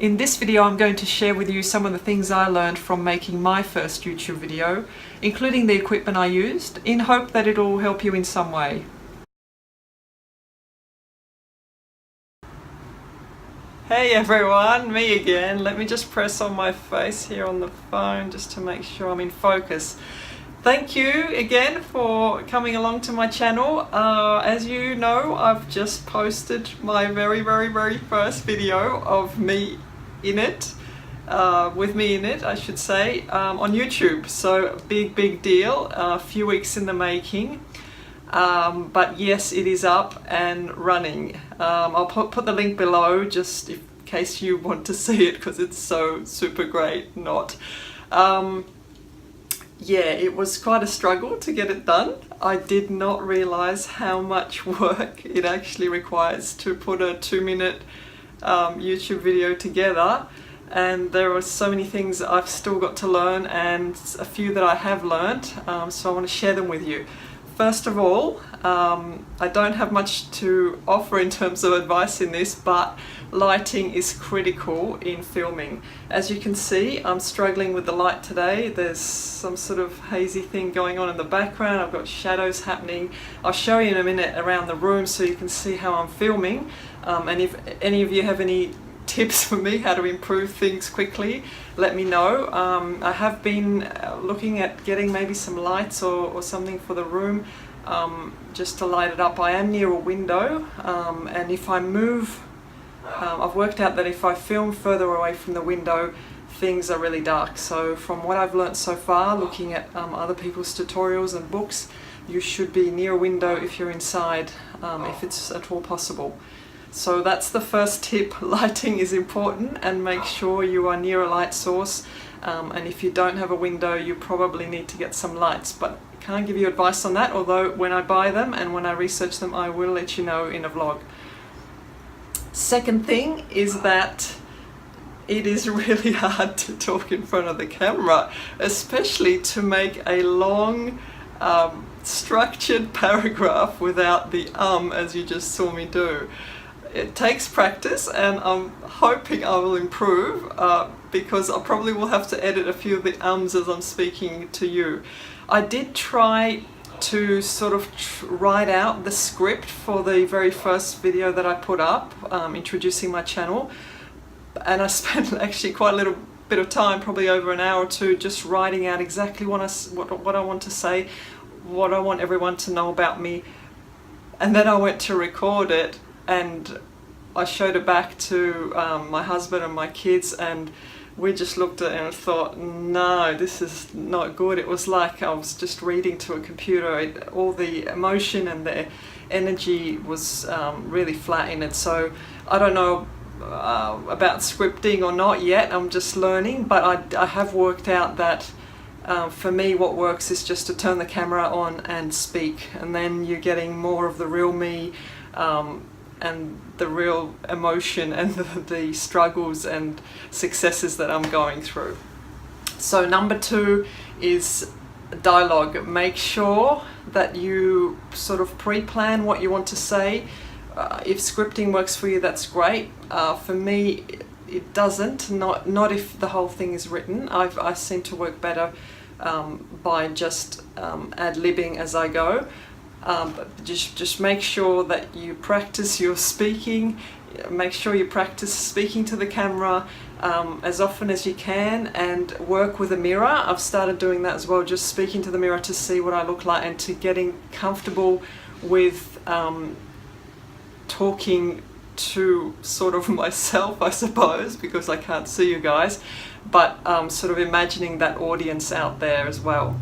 In this video I'm going to share with you some of the things I learned from making my first YouTube video, including the equipment I used, in hope that it'll help you in some way. Hey everyone, me again. Let me just press on my face here on the phone just to make sure I'm in focus. Thank you again for coming along to my channel. As you know, I've just posted my very first video of me in it, with me in it I should say, on YouTube. So big deal, a few weeks in the making. But yes, it is up and running. I'll put the link below just in case you want to see it, because it's so super great. Yeah, it was quite a struggle to get it done. I did not realize how much work it actually requires to put a 2-minute YouTube video together, and there are so many things I've still got to learn, and a few that I have learned, so I want to share them with you. First of all, I don't have much to offer in terms of advice in this, but lighting is critical in filming. As you can see, I'm struggling with the light today. There's some sort of hazy thing going on in the background. I've got shadows happening. I'll show you in a minute around the room so you can see how I'm filming. And if any of you have any tips for me how to improve things quickly, let me know. I have been looking at getting maybe some lights or something for the room, just to light it up. I am near a window, and if I move, I've worked out that if I film further away from the window, things are really dark. So from what I've learnt so far, looking at other people's tutorials and books, you should be near a window if you're inside, if it's at all possible. So that's the first tip. Lighting is important, and make sure you are near a light source. And if you don't have a window, you probably need to get some lights, but I can't give you advice on that, although when I buy them and when I research them, I will let you know in a vlog. Second thing is that it is really hard to talk in front of the camera, especially to make a long structured paragraph without the as you just saw me do. It takes practice, and I'm hoping I will improve, because I probably will have to edit a few of the as I'm speaking to you. I did try to sort of write out the script for the very first video that I put up, introducing my channel, and I spent actually quite a little bit of time, probably over an hour or two, just writing out exactly what I want to say, what I want everyone to know about me. And then I went to record it, and I showed it back to my husband and my kids, and we just looked at it and thought, no, this is not good. It was like I was just reading to a computer. All the emotion and the energy was really flat in it. So I don't know about scripting or not yet. I'm just learning, but I have worked out that for me what works is just to turn the camera on and speak, and then you're getting more of the real me, and the real emotion and the struggles and successes that I'm going through. So number 2 is dialogue. Make sure that you sort of pre-plan what you want to say. If scripting works for you, that's great. For me, it doesn't, not if the whole thing is written. I seem to work better by just ad-libbing as I go. But just make sure that you practice your speaking. Make sure you practice speaking to the camera as often as you can, and work with a mirror. I've started doing that as well, just speaking to the mirror to see what I look like, and to getting comfortable with talking to sort of myself, I suppose, because I can't see you guys, but sort of imagining that audience out there as well.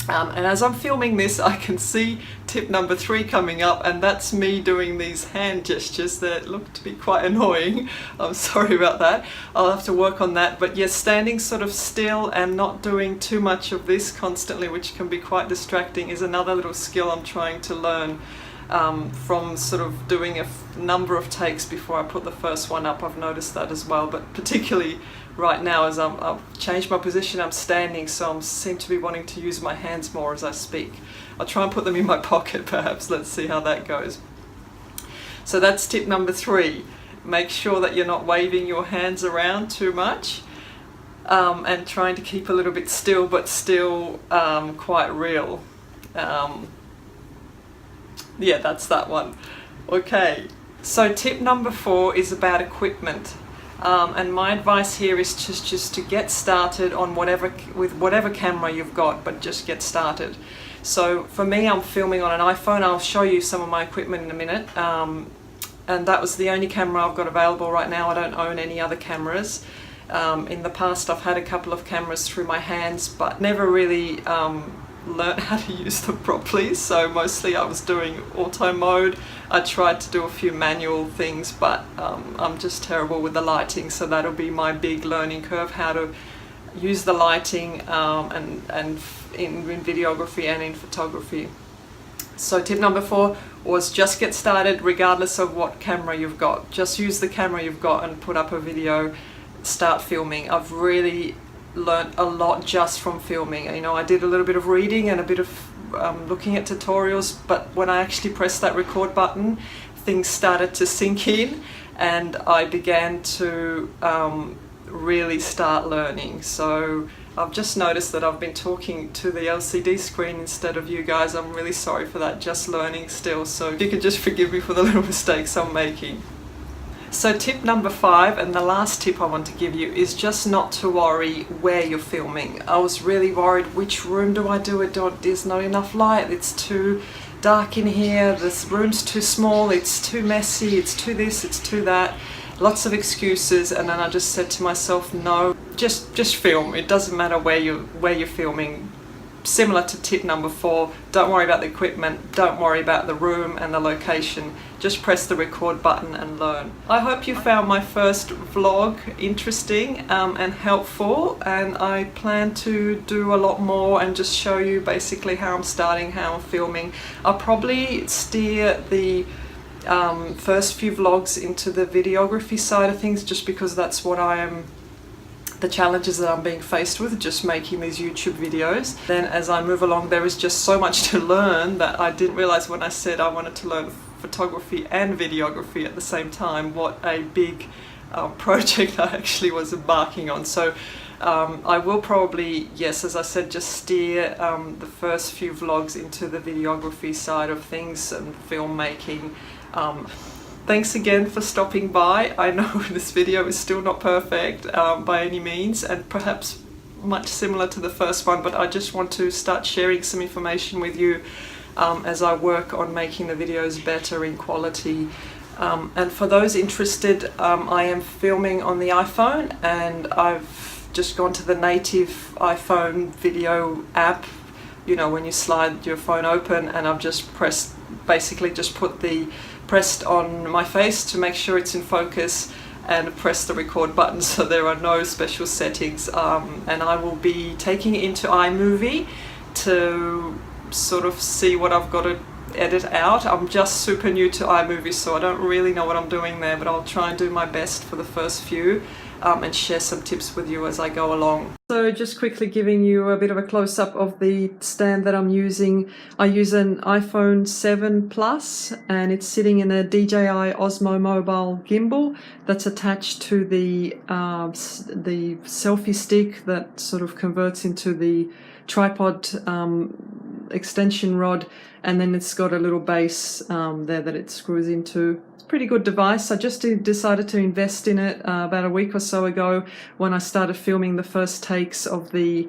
And as I'm filming this, I can see tip number 3 coming up, and that's me doing these hand gestures that look to be quite annoying. I'm sorry about that. I'll have to work on that. But yes, standing sort of still and not doing too much of this constantly, which can be quite distracting, is another little skill I'm trying to learn from sort of doing a number of takes before I put the first one up. I've noticed that as well, but particularly right now as I've changed my position, I'm standing, so I seem to be wanting to use my hands more as I speak. I'll try and put them in my pocket perhaps. Let's see how that goes. So that's tip number 3. make sure that you're not waving your hands around too much, and trying to keep a little bit still, but still quite real. Yeah, that's that one. Okay, so tip number 4 is about equipment. And my advice here is just to get started on with whatever camera you've got, but just get started. So for me, I'm filming on an iPhone. I'll show you some of my equipment in a minute. And that was the only camera I've got available right now. I don't own any other cameras. In the past, I've had a couple of cameras through my hands, but never really learned how to use them properly. So mostly I was doing auto mode. I tried to do a few manual things, but I'm just terrible with the lighting. So that'll be my big learning curve, how to use the lighting and in videography and in photography. So tip number 4 was just get started regardless of what camera you've got. Just use the camera you've got and put up a video, start filming. I've really learned a lot just from filming. You know, I did a little bit of reading and a bit of looking at tutorials, but when I actually pressed that record button, things started to sink in and I began to really start learning. So I've just noticed that I've been talking to the LCD screen instead of you guys. I'm really sorry for that, just learning still. So if you could just forgive me for the little mistakes I'm making. So tip number 5, and the last tip I want to give you, is just not to worry where you're filming. I was really worried, which room do I do it? There's not enough light, it's too dark in here, this room's too small, it's too messy, it's too this, it's too that. Lots of excuses, and then I just said to myself, no, just film. It doesn't matter where you're filming. Similar to tip number 4, don't worry about the equipment, don't worry about the room and the location. Just press the record button and learn. I hope you found my first vlog interesting and helpful, and I plan to do a lot more and just show you basically how I'm starting, how I'm filming. I'll probably steer the first few vlogs into the videography side of things, just because that's what the challenges that I'm being faced with, just making these YouTube videos. Then as I move along, there is just so much to learn that I didn't realize when I said I wanted to learn photography and videography at the same time, what a big project I actually was embarking on. So I will probably, yes, as I said, just steer the first few vlogs into the videography side of things and filmmaking. Thanks again for stopping by. I know this video is still not perfect by any means, and perhaps much similar to the first one, but I just want to start sharing some information with you as I work on making the videos better in quality. And for those interested, I am filming on the iPhone, and I've just gone to the native iPhone video app, you know, when you slide your phone open, and I've just basically pressed on my face to make sure it's in focus and press the record button, so there are no special settings, and I will be taking it into iMovie to sort of see what I've got to edit out. I'm just super new to iMovie, so I don't really know what I'm doing there, but I'll try and do my best for the first few and share some tips with you as I go along. So just quickly giving you a bit of a close-up of the stand that I'm using. I use an iPhone 7 Plus, and it's sitting in a DJI Osmo mobile gimbal that's attached to the selfie stick that sort of converts into the tripod extension rod, and then it's got a little base there that it screws into. It's a pretty good device. I just decided to invest in it about a week or so ago when I started filming the first takes of the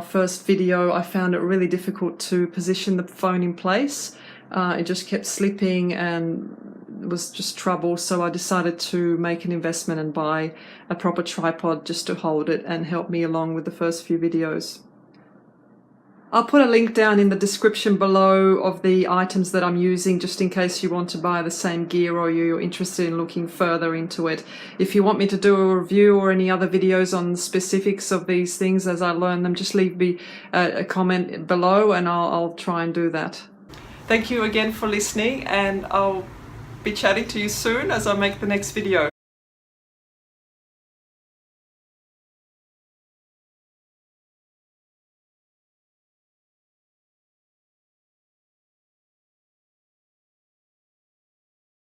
first video. I found it really difficult to position the phone in place. It just kept slipping and it was just trouble, so I decided to make an investment and buy a proper tripod just to hold it and help me along with the first few videos. I'll put a link down in the description below of the items that I'm using, just in case you want to buy the same gear or you're interested in looking further into it. If you want me to do a review or any other videos on the specifics of these things as I learn them, just leave me a comment below and I'll try and do that. Thank you again for listening, and I'll be chatting to you soon as I make the next video.